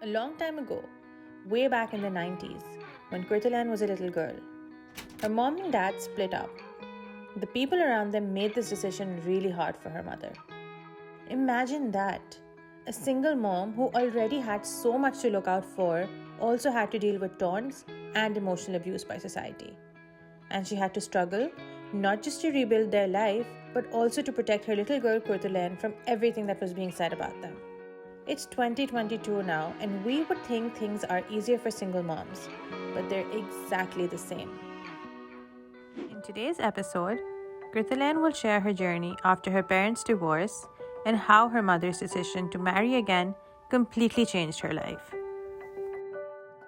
A long time ago, way back in the 90s, when Quratulain was a little girl, her mom and dad split up. The people around them made this decision really hard for her mother. Imagine that. A single mom who already had so much to look out for also had to deal with taunts and emotional abuse by society. And she had to struggle not just to rebuild their life, but also to protect her little girl Quratulain from everything that was being said about them. It's 2022 now, and we would think things are easier for single moms, but they're exactly the same. In today's episode, Quratulain will share her journey after her parents' divorce and how her mother's decision to marry again completely changed her life.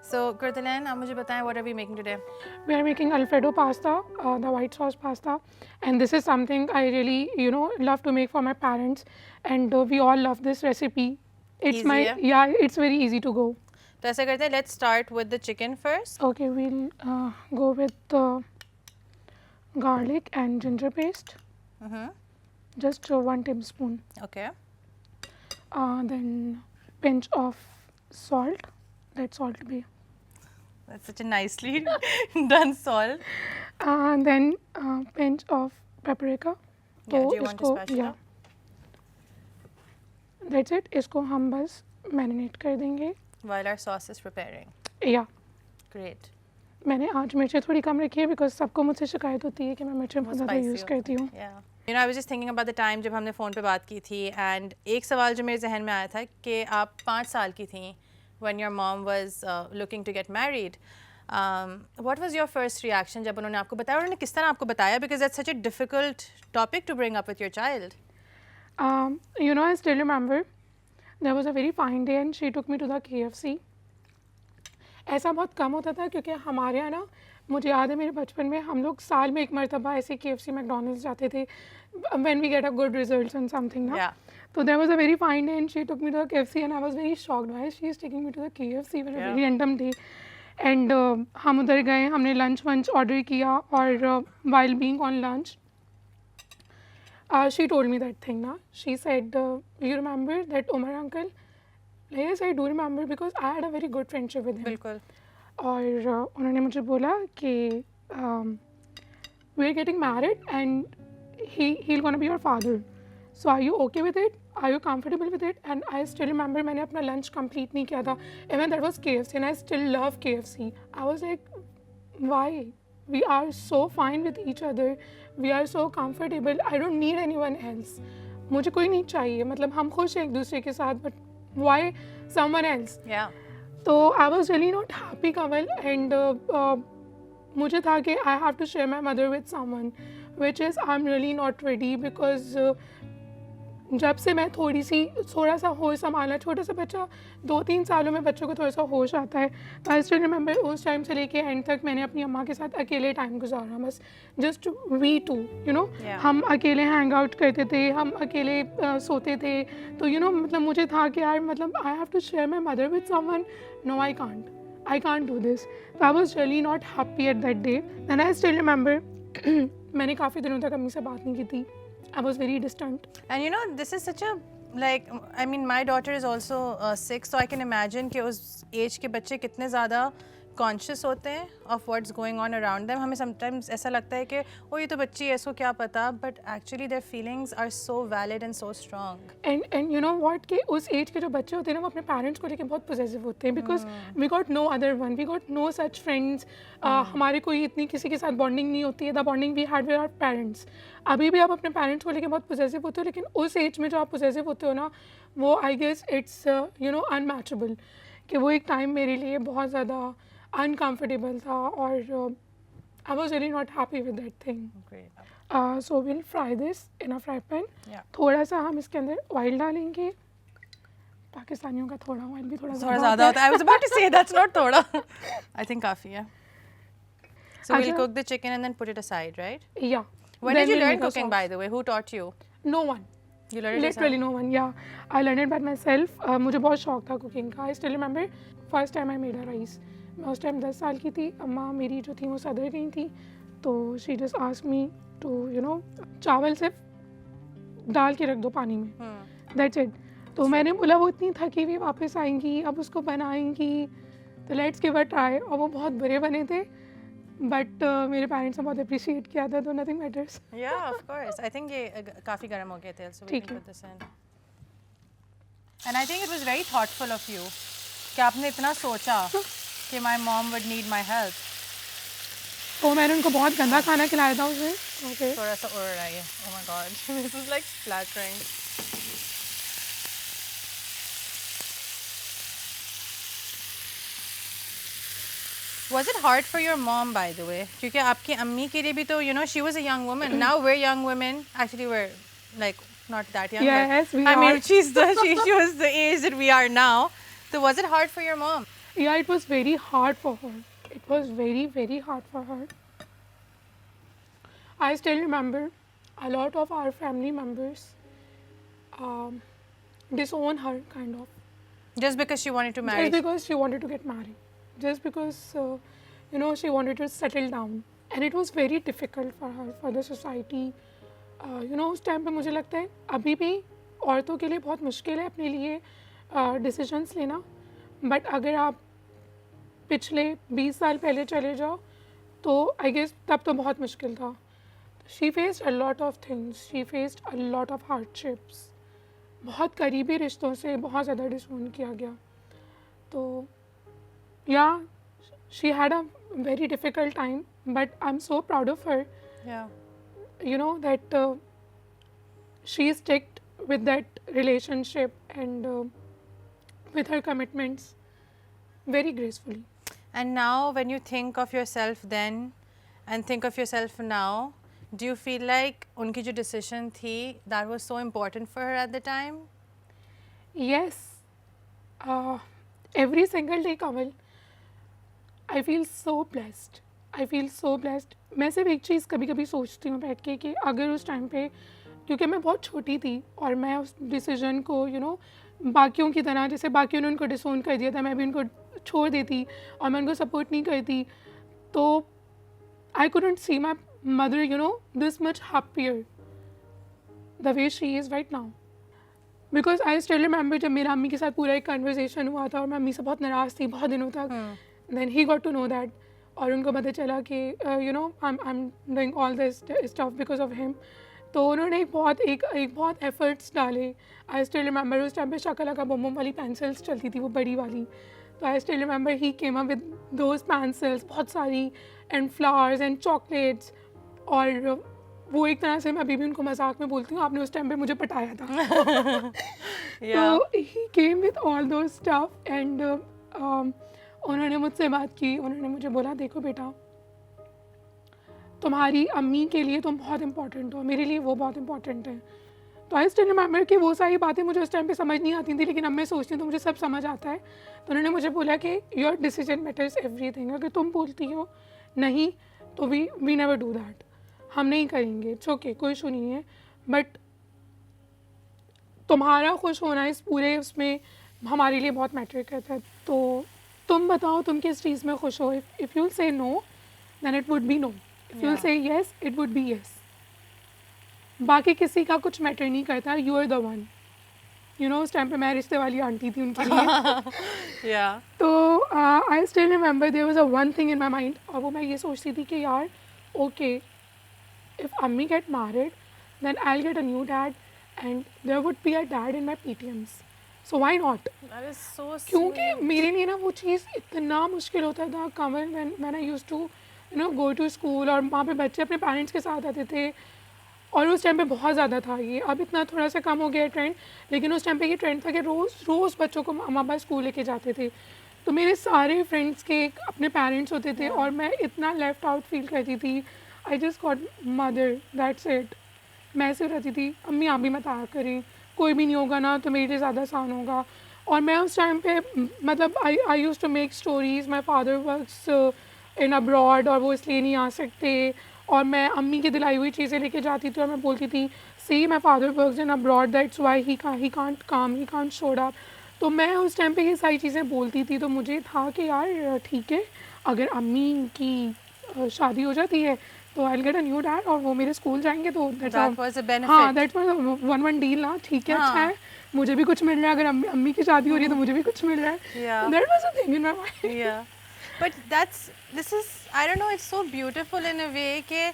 So, Quratulain, आप मुझे बताएं, what are we making today? We are making Alfredo pasta, the white sauce pasta, and this is something I really, love to make for my parents, and we all love this recipe. It's it's very easy to go. तो ऐसा करते हैं, let's start with the chicken first. Okay, we'll go with the garlic and ginger paste. Just 1 tablespoon. Okay. Then pinch of salt. Let salt be. That's such a nicely done salt. Then pinch of paprika. Yeah, do you want to spatula? That's it. इसको हम बस marinate कर देंगे. While our sauce is preparing. Yeah. Great. मैंने आज मिर्चें थोड़ी कम रखी है because सबको मुझसे शिकायत होती है कि मैं मिर्चें बहुत ज़्यादा यूज़ करती हूँ. Yeah. You know, I was just thinking about the time जब हमने फ़ोन पे बात की थी, and एक सवाल जो मेरे जहन में आया था कि आप 5 साल की थी when your mom was looking to get married. What was your first reaction जब उन्होंने आपको बताया? उन्होंने किस तरह आपको बताया? Because that's such a difficult topic to bring up with your child. I still remember there was a very fine day and she took me to the KFC. ऐसा बहुत कम होता था क्योंकि हमारे यहाँ ना, मुझे याद है मेरे बचपन में हम लोग साल में एक मरतबा ऐसे KFC मैकडॉनल्ड्स जाते थे when we get a good results and something ना. Yeah. So there was a very fine day and she took me to the KFC and I was very shocked. Why she is taking me to the KFC for a very random day? And हम उधर गए, हमने lunch order किया और while being on lunch, she told me that thing ना. She said, you remember that Umar uncle? Yes, I do remember because I had a very good friendship with him. बिल्कुल. और उन्होंने मुझे बोला कि we are getting married and he'll gonna be your father. So are you okay with it? Are you comfortable with it? And I still remember मैंने अपना lunch complete नहीं किया था. Even that was KFC and I still love KFC. I was like, why? We are so fine with each other. We are so comfortable. I don't need anyone else. मुझे कोई नहीं चाहिए. मतलब हम खुश हैं एक दूसरे के साथ, but why someone else? Yeah. So I was really not happy, Kanwal, and मुझे था कि I have to share my mother with someone, which is I'm really not ready because जब से मैं थोड़ा सा होश संभाला, छोटा सा बच्चा 2-3 सालों में बच्चों को थोड़ा सा होश आता है. आई स्टिल रिमेंबर उस टाइम से लेके एंड तक मैंने अपनी अम्मा के साथ अकेले टाइम गुजारा, बस जस्ट वी टू हम अकेले हैंग आउट करते थे, हम अकेले सोते थे. तो मतलब मुझे था कि यार मतलब I have to share my mother with someone. No, I can't do this. So I was really not happy at that day. And I still remember मैंने काफ़ी दिनों तक अम्मी से बात नहीं की थी. I was very distant. And this is such a, I mean, my daughter is also 6, so I can imagine कि उस age के बच्चे कितने ज़्यादा conscious होते हैं of what's going on around them. हमें sometimes ऐसा लगता है कि ओ ये तो बच्ची है, इसको क्या पता, but actually their feelings are so valid and so strong. And you know what, कि उस age के जो बच्चे होते हैं ना, वो अपने parents को लेके बहुत possessive होते हैं because we got no other one, we got no such friends. हमारे कोई इतनी किसी के साथ bonding नहीं होती है, the bonding we had with our parents. अभी भी आप अपने पेरेंट्स को लेके बहुत possessive होते हो, लेकिन उस एज में जो आप possessive होते हो ना, वो आई गेस इट्स अनमैचेबल. कि वो एक टाइम मेरे लिए बहुत ज़्यादा uncomfortable था और I was really not happy with that thing. Great. So we'll fry this in a fry pan. Yeah. थोड़ा सा हम इसके अंदर ऑयल डालेंगे. पाकिस्तानियों का थोड़ा ऑयल भी थोड़ा ज़्यादा होता है. I was about to say that's not थोड़ा. I think काफ़ी है. So we'll cook the chicken and then put it aside, right? Yeah. When did you learn cooking, by the way? Who taught you? No one. You learned it Literally no one. Yeah. I learned it by myself. मुझे बहुत शौक था cooking का. I still remember first time I made a rice. मैं उस time 10 साल की थी. अम्मा मेरी जो थी वो सदर गई थी, तो she just asked me to चावल सिर्फ डाल के रख दो पानी में. That's it. तो मैंने बोला वो इतनी थकी हुई वापस आएंगी, अब उसको बनाएंगी, तो लेट्स गिव अ ट्राई। और वो बहुत बुरे बने थे, बट मेरे पेरेंट्स ने बहुत अप्रिशिएट किया था, तो nothing matters. Yeah, of course. I think ये काफ़ी गर्म हो गए थे, so we ठीक can है। put this in. And I think it was very thoughtful of you कि आपने इतना सोचा कि my mom would need my help. तो मैंने उनको बहुत गंदा खाना खिलाया था उसे। ओके। थोड़ा सा उड़ रहा है। Oh my God, this is like splattering. Was it hard for your mom, by the way? क्योंकि आपकी अम्मी के लिए भी तो, you know, she was a young woman. Now we're young women. Actually, we're like not that young. Yes, we I mean, are. she was the age that we are now. So was it hard for your mom? Yeah, it was very hard for her. It was very, very hard for her. I still remember a lot of our family members disown her, kind of. Just because she wanted to marry. Just because she wanted to get married. Just because, you know, she wanted to settle down. And it was very difficult for her, for the society. You know, उस time पे मुझे लगता है अभी भी औरतों के लिए बहुत मुश्किल है अपने लिए डिसीजंस लेना। बट अगर आप पिछले 20 साल पहले चले जाओ तो आई गेस तब तो बहुत मुश्किल था। She faced a lot of things, she faced a lot of hardships. बहुत करीबी रिश्तों से बहुत ज़्यादा डिसोन किया गया। तो या she had a very difficult time, but I am so proud of her, Yeah. you know, that she sticked with that relationship and with her commitments very gracefully. And now when you think of yourself then and think of yourself now, do you feel like उनकी जो decision थी that was so important for her at the time? Yes, every single day, Kanwal, I feel so blessed. I feel so blessed. मैं सिर्फ एक चीज़ कभी कभी सोचती हूँ बैठ के कि अगर उस टाइम पे, क्योंकि मैं बहुत छोटी थी और मैं उस डिसीजन को यू नो बाकियों की तरह, जैसे बाकियों ने उनको डिसोन कर दिया था, मैं भी उनको छोड़ देती और मैं उनको सपोर्ट नहीं करती, तो I couldn't see my mother you know this much happier the way she is right now. Because I still remember जब मेरा अम्मी के साथ पूरा एक कन्वर्सेशन हुआ था और मैं अम्मी से बहुत नाराज़ थी बहुत दिनों तक। Then he got to know that, और उनको पता चला कि you know I am doing all this stuff because of him. तो उन्होंने एक बहुत एफर्ट्स डाले। आई स्टिल रिमेंबर उस टाइम पे शकला का बम वाली पेंसिल्स चलती थी, वो बड़ी वाली। तो I still remember he came up with those pencils, बहुत सारी, एंड फ्लावर्स एंड चॉकलेट्स। और वो एक तरह से मैं अभी भी उनको मजाक में बोलती हूँ, आपने उस टाइम पे मुझे पटाया था। तो he came with all those stuff and उन्होंने मुझसे बात की। उन्होंने मुझे बोला, देखो बेटा, तुम्हारी अम्मी के लिए तुम बहुत इम्पॉर्टेंट हो, मेरे लिए वो बहुत इम्पॉर्टेंट है। तो आई स्टिल रिमेंबर कि वो सारी बातें मुझे उस टाइम पे समझ नहीं आती थी, लेकिन अब मैं सोचती हूँ तो मुझे सब समझ आता है। तो उन्होंने मुझे बोला कि योर डिसीजन मैटर्स एवरीथिंग। अगर तुम बोलती हो नहीं तो वी नेवर डू दैट, हम नहीं करेंगे, इट्स ओके, कोई इशू नहीं है, बट तुम्हारा खुश होना इस पूरे उसमें हमारे लिए बहुत मैटर करता है। तो तुम बताओ तुम किस चीज़ में खुश हो। If you say no then it would be no, if you say yes it would be yes. बाकी किसी का कुछ मैटर नहीं करता, you are the one. You know उस टाइम पे मैं रिश्ते वाली आंटी थी उनके लिए। तो I still remember there was a one thing in my mind, और वो मैं ये सोचती थी कि यार okay, if Ammi get married, then I'll get a new dad, and there would be a dad in my PTMs. So why not? That is so sweet. क्योंकि मेरे लिए ना वो चीज़ इतना मुश्किल होता था कमल, when I used to you know go to school, और वहाँ पे बच्चे अपने पेरेंट्स के साथ आते थे, और उस टाइम पे बहुत ज़्यादा था ये। अब इतना थोड़ा सा कम हो गया ट्रेंड, लेकिन उस टाइम पे ये ट्रेंड था कि रोज़ बच्चों को माँ बाप स्कूल लेके जाते थे। तो मेरे सारे फ्रेंड्स के अपने पेरेंट्स होते थे और मैं इतना लेफ्ट आउट फील करती थी। I just got mother, that's it. मैं ऐसे रहती थी, अम्मी आप भी मत आया करें, कोई भी नहीं होगा ना तो मेरे लिए ज़्यादा आसान होगा। और मैं उस टाइम पे मतलब I used to make stories, my father works in abroad और वो इसलिए नहीं आ सकते, और मैं अम्मी की दिलाई हुई चीज़ें लेके जाती थी और मैं बोलती थी see my father works in abroad, that's why he can't come, he can't show up. तो मैं उस टाइम पे ये सारी चीज़ें बोलती थी। तो मुझे था कि यार ठीक है, अगर अम्मी की शादी हो जाती है तो I'll get a new dad और वो मेरे स्कूल जाएंगे तो That was a benefit. हाँ, that was a one deal ना, ठीक है, अच्छा है, मुझे भी कुछ मिल रहा है, अगर अम्मी की शादी हो रही है तो मुझे भी कुछ मिल रहा है. Yeah. That was a thing in my mind. Yeah. But this is, I don't know, it's so beautiful in a way कि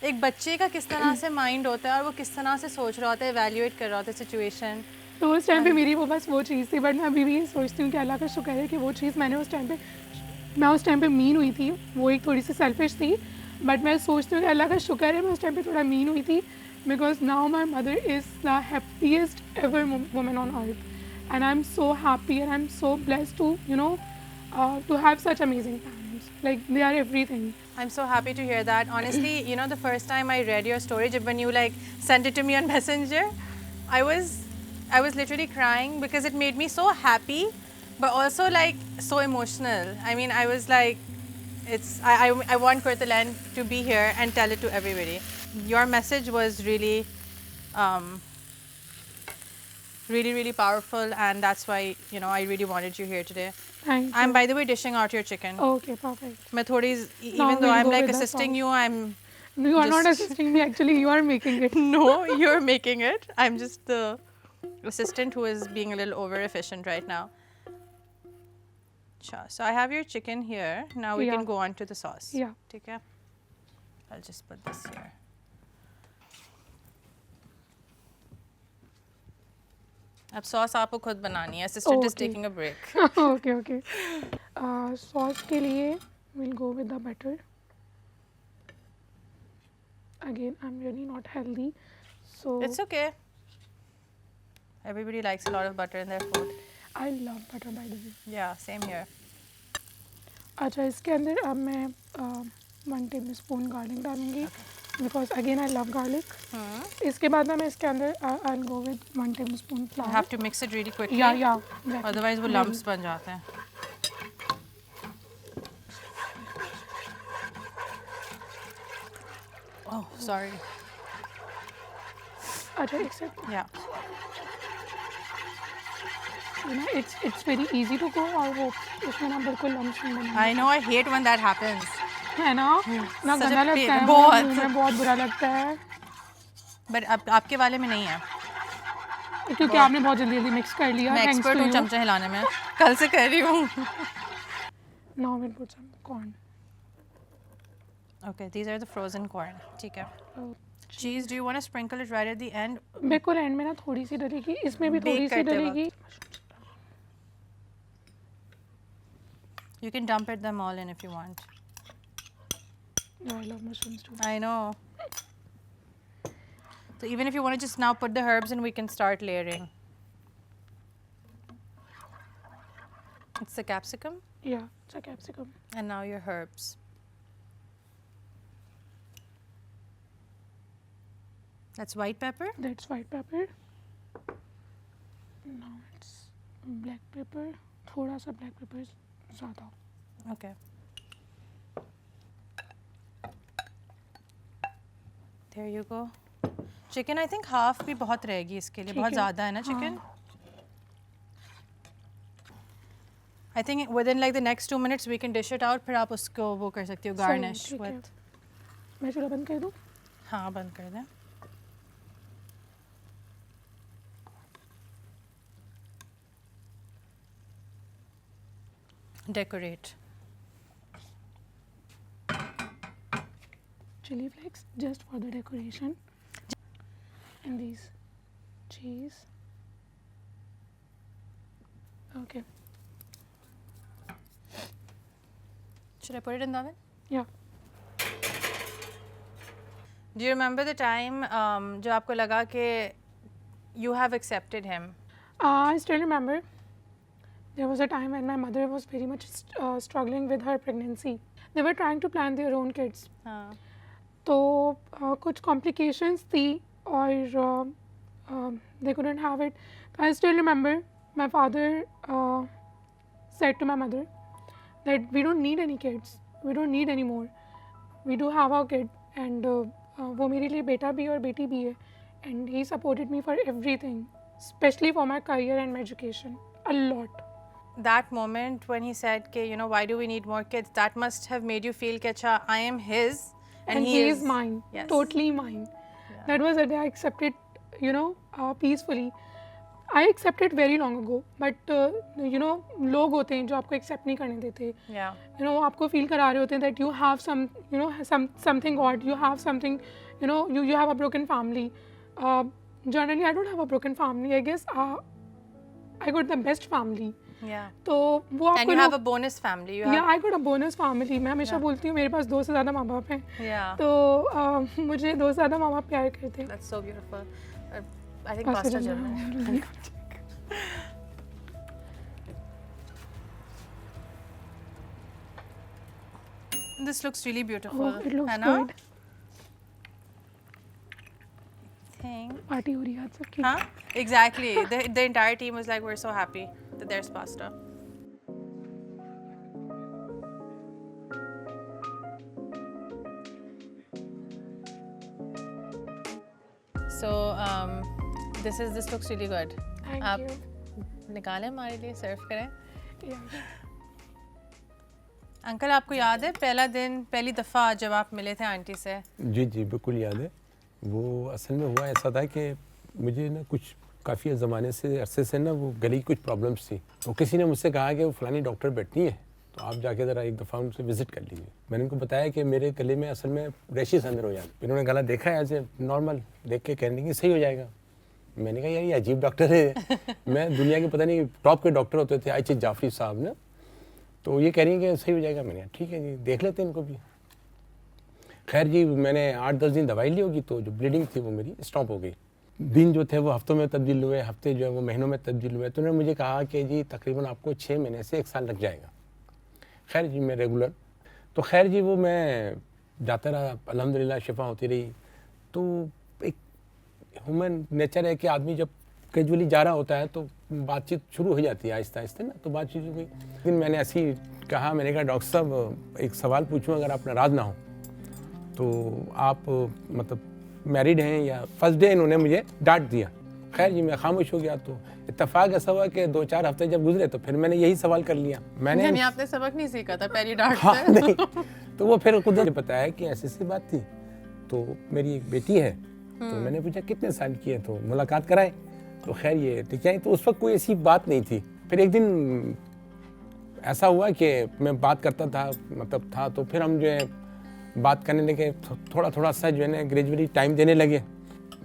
एक बच्चे का किस तरह से माइंड होता है और वो किस तरह से सोच रहा होता है, evaluate कर रहा होता है सिचुएशन. तो उस टाइम पे मेरी वो बस वो चीज़ थी, बट मैं अभी भी सोचती हूँ कि अल्लाह का शुक्र है कि वो चीज़ मैंने मैं उस टाइम पे मीन हुई थी, वो एक थोड़ी सी सेल्फिश थी, बट मैं सोचती हूँ कि अल्लाह का शुक्र है मैं उस टाइम पे थोड़ा मीन हुई थी, because now my mother is the happiest ever woman on earth and I am so happy and I am so blessed to to have such amazing parents. Like, they are everything. I'm so happy to hear that. Honestly, you know, the first time I read your story, when you like sent it to me on Messenger, I was literally crying because it made me so happy, but also like so emotional. I mean, I was like, I want Quratulain to be here and tell it to everybody. Your message was really, really powerful, and that's why, you know, I really wanted you here today. Thank you. I'm, by the way, dishing out your chicken. Okay, perfect. मैं थोड़ी, even though we'll I'm go like with the assisting sauce. you, I'm You are not just- assisting me, actually, you are making it. no, you're making it. I'm just the assistant who is being a little over efficient right now. Sure. So I have your chicken here. Now we Yeah. can go on to the sauce. Yeah. Okay. I'll just put this here. अब sauce आपको खुद बनानी है. Assistant is Okay. taking a break. Okay, okay. Sauce के लिए we'll go with the butter. Again, I'm really not healthy, so It's okay. Everybody likes a lot of butter in their food. I love butter, by the way. Yeah, same here. अच्छा, इसके अंदर अब मैं 1 tablespoon garlic डालूंगी, because again I love garlic. इसके बाद ना मैं इसके अंदर I'll go with 1 tablespoon You flour. have to mix it really quickly. Yeah. Definitely. Otherwise वो lumps बन जाते हैं. Oh, sorry. अच्छा, एक second. Yeah. You know, it's very easy to go और वो इसमें ना बिल्कुल lumps नहीं बनेंगे. I know, I hate when that happens. है ना? ना Such a गंदा pain. लगता है, बहुत. मुंह में बहुत बुरा लगता है, But अब आपके वाले में नहीं है. क्योंकि आपने बहुत जल्दी मिक्स कर लिया. मैं Thanks एक्सपर्ट to हूँ you. चमचा हिलाने में. कल से कर रही हूँ. Now we'll put some corn. Okay, these are the frozen corn. ठीक है. Oh, Cheese, do you want to sprinkle it right at the end? बिल्कुल एंड में ना थोड़ी सी डलेगी, इसमें भी थोड़ी सी करते डलेगी. You can dump it them all in if you want. No, I love mushrooms too. I know. So even if you want to just now put the herbs in, we can start layering. It's the capsicum Yeah, it's a capsicum. and now your herbs. That's white pepper. That's white pepper. Now it's black pepper. थोड़ा सा black pepper ज़्यादा. Okay. There you go. Chicken, I think half भी बहुत रहेगी इसके लिए. ठीक बहुत है. ज़्यादा है ना chicken? हाँ. I think within like the next 2 minutes we can dish it out. फिर आप उसको वो कर सकती हो garnish ठीक है. with. मैं चूल्हा बंद कर दूँ? हाँ बंद कर दें. Decorate. Chili flakes just for the decoration. And these cheese. Okay. Should I put it in the oven? Yeah. Do you remember the time जो आपको लगा कि you have accepted him? I still remember there was a time when my mother was very much struggling with her pregnancy. They were trying to plan their own kids. हाँ. तो कुछ complications थी और they couldn't have it. I still remember my father said to my mother that we don't need any kids. We don't need any more. We do have our kid and वो मेरे लिए बेटा भी और बेटी भी है. And he supported me for everything, especially for my career and my education. A lot. That moment when he said, "Okay, you know, why do we need more kids?" That must have made you feel, "कि अच्छा, I am his, and he is mine. Yes. Totally mine. That was a day I accepted, peacefully. I accepted very long ago, but लोग होते हैं जो आपको accept नहीं करने देते. Yeah. आपको feel करा रहे होते हैं that you have something odd, you have something, you have a broken family. Generally, I don't have a broken family. I guess I got the best family. Yeah. तो वो आपको And you have a bonus family. Yeah, I got a bonus family. मैं हमेशा बोलती हूँ मेरे पास 2 से ज़्यादा माँ बाप हैं. Yeah. तो मुझे 2 से ज़्यादा माँ बाप प्यार करते हैं. That's so beautiful. I think pasta jal This looks really beautiful. Oh, it looks है ना? good. Think. पार्टी हो रही है आज सबकी. Huh? Exactly. The entire team was like, we're so happy that there's pasta. So this looks really good. Thank आप you. निकालें हमारे लिए सर्व करें. Yeah. अंकल आपको याद है पहली दफ़ा जब आप मिले थे आंटी से? जी जी बिल्कुल याद है. वो असल में हुआ ऐसा था कि मुझे ना कुछ काफ़ी ज़माने से अरसे से ना वो गले की कुछ प्रॉब्लम्स थी. तो किसी ने मुझसे कहा कि वो फलानी डॉक्टर बैठती हैं तो आप जाके ज़रा एक दफ़ा उनसे विज़िट कर लीजिए. मैंने उनको बताया कि मेरे गले में असल में रैशेस अंदर हो जाते. इन्होंने गला देखा है ऐसे नॉर्मल देख के कहने की सही हो जाएगा. मैंने कहा यार ये अजीब डॉक्टर है. मैं दुनिया के पता नहीं टॉप के डॉक्टर होते थे एच जाफरी साहब ने, तो ये कह रही है कि सही हो जाएगा. मैंने कहा ठीक है जी देख लेते हैं इनको भी. खैर जी मैंने 8-10 दिन दवाई ली होगी तो जो ब्लीडिंग थी वो मेरी स्टॉप हो गई. दिन जो थे वो हफ्तों में तब्दील हुए, हफ्ते जो है वो महीनों में तब्दील हुए. तो उन्होंने मुझे कहा कि जी तकरीबन आपको 6 महीने से 1 साल लग जाएगा. खैर जी मैं रेगुलर तो खैर जी वो मैं जाता रहा, अल्हम्दुलिल्लाह शिफा होती रही. तो एक ह्यूमन नेचर है कि आदमी जब कैजुअली जा रहा होता है तो बातचीत शुरू हो जाती है आहिस्ता आहिस्ता ना. तो बातचीत हुई. लेकिन मैंने ऐसी कहा, मैंने कहा डॉक्टर साहब एक सवाल पूछूं अगर आप नाराज़ ना हो तो आप मतलब मैरिड हैं या. फर्स्ट डे इन्होंने मुझे डांट दिया. खैर जी मैं खामोश हो गया. तो इत्तेफाक ऐसा हुआ कि 2-4 हफ्ते जब गुजरे तो फिर मैंने यही सवाल कर लिया. मैंने आपने सबक नहीं सीखा था पहली डांट हाँ, से? नहीं. तो वो फिर खुद ने बताया कि ऐसी बात थी. तो मेरी एक बेटी है तो मैंने पूछा कितने साल की है तो मुलाकात कराए. तो खैर ये ठीक है. तो उस वक्त कोई ऐसी बात नहीं थी. फिर एक दिन ऐसा हुआ कि मैं बात करता था मतलब था तो फिर हम जो है बात करने लगे. थोड़ा सा जो है ना ग्रेजुअली टाइम देने लगे.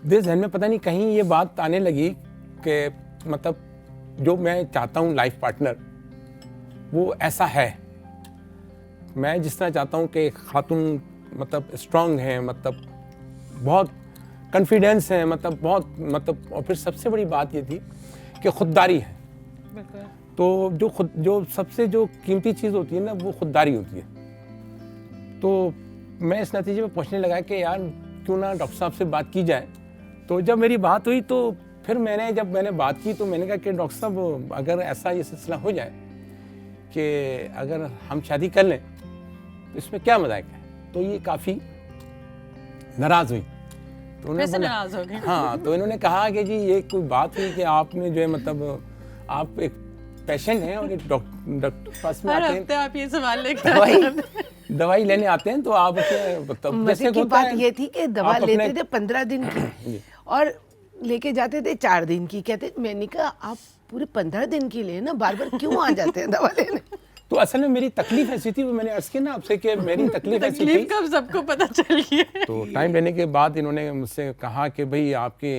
दिस जहन में पता नहीं कहीं ये बात आने लगी कि मतलब जो मैं चाहता हूँ लाइफ पार्टनर वो ऐसा है. मैं जिस तरह चाहता हूँ कि खातून मतलब स्ट्रांग है, मतलब बहुत कॉन्फिडेंस है, मतलब बहुत मतलब. और फिर सबसे बड़ी बात ये थी कि खुददारी है. तो जो सबसे जो कीमती चीज़ होती है ना वो खुददारी होती है. तो मैं इस नतीजे में पहुंचने लगा कि यार क्यों ना डॉक्टर साहब से बात की जाए. तो जब मेरी बात हुई तो फिर जब मैंने बात की तो मैंने कहा कि डॉक्टर साहब अगर ऐसा ये सिलसिला हो जाए कि अगर हम शादी कर लें तो इसमें क्या मजाक है. तो ये काफ़ी नाराज़ हुई. तो उन्होंने नाराज हो गए. हाँ तो इन्होंने कहा कि जी ये कोई बात हुई कि आपने जो है मतलब आप एक पेशेंट हैं और एक डॉक्टर पास में आते हैं. आप ये सवाल लेकर दवाई लेने आते हैं तो आप मतलब मजे की बात ये थी कि दवा लेते थे 15 दिन की और लेके जाते थे 4 दिन की. कहते मैंने कहा आप पूरे 15 दिन की ले ना, बार बार क्यों आ जाते हैं दवा लेने. तो असल में मेरी तकलीफ ऐसी थी, वो मैंने अर्ज किया ना आपसे कि मेरी तकलीफ ऐसी थी. कब सबको पता चल गया. तो टाइम लेने के बाद इन्होंने मुझसे कहा कि भाई आपके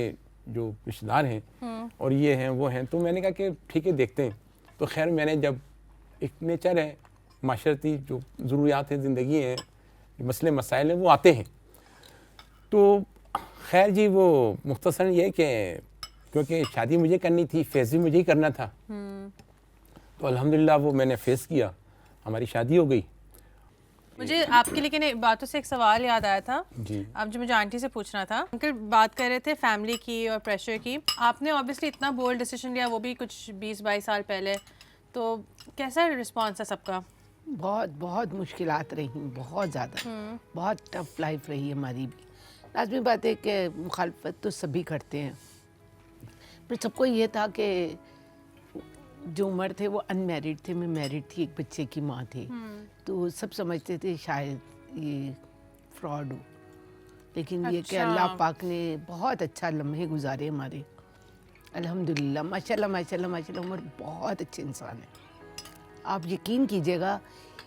जो रिश्तेदार हैं और ये हैं वो हैं. तो मैंने कहा कि ठीक है देखते हैं. तो खैर मैंने जब एक नेचर है माशरती जो ज़रूरियात हैं ज़िंदगी हैं मसले मसाइल हैं वो आते हैं. तो खैर जी वो मुख्तसरन ये कि क्योंकि शादी मुझे करनी थी, फेस भी मुझे ही करना था. तो अल्हम्दुलिल्लाह वो मैंने फेस किया, हमारी शादी हो गई. मुझे आपकी लेकिन बातों से एक सवाल याद आया था जी. अब जो मुझे आंटी से पूछना था. अंकल बात कर रहे थे फैमिली की और प्रेशर की. आपने ऑब्वियसली इतना बोल्ड डिसीजन लिया वो भी कुछ 20-22 साल पहले. तो कैसा रिस्पॉन्स है सबका? बहुत मुश्किलात रही, बहुत ज़्यादा. बहुत टफ लाइफ रही हमारी भी. लाजमी बात है कि मुखालफत तो सभी करते हैं, पर सबको ये था कि जो उम्र थे वो अनमैरिड थे, मैं मैरिड थी, एक बच्चे की माँ थी. तो सब समझते थे शायद ये फ्रॉड हूँ, लेकिन ये कि अल्लाह पाक ने बहुत अच्छा लम्हे गुजारे हमारे, अल्हम्दुलिल्लाह, माशाल्लाह माशाल्लाह माशाल्लाह। उमर बहुत अच्छे इंसान है, आप यकीन कीजिएगा,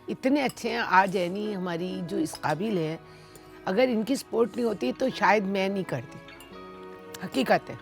इतने अच्छे हैं। आज यानी हमारी जो इस काबिल है, अगर इनकी सपोर्ट नहीं होती तो शायद मैं नहीं करती, हकीकत है।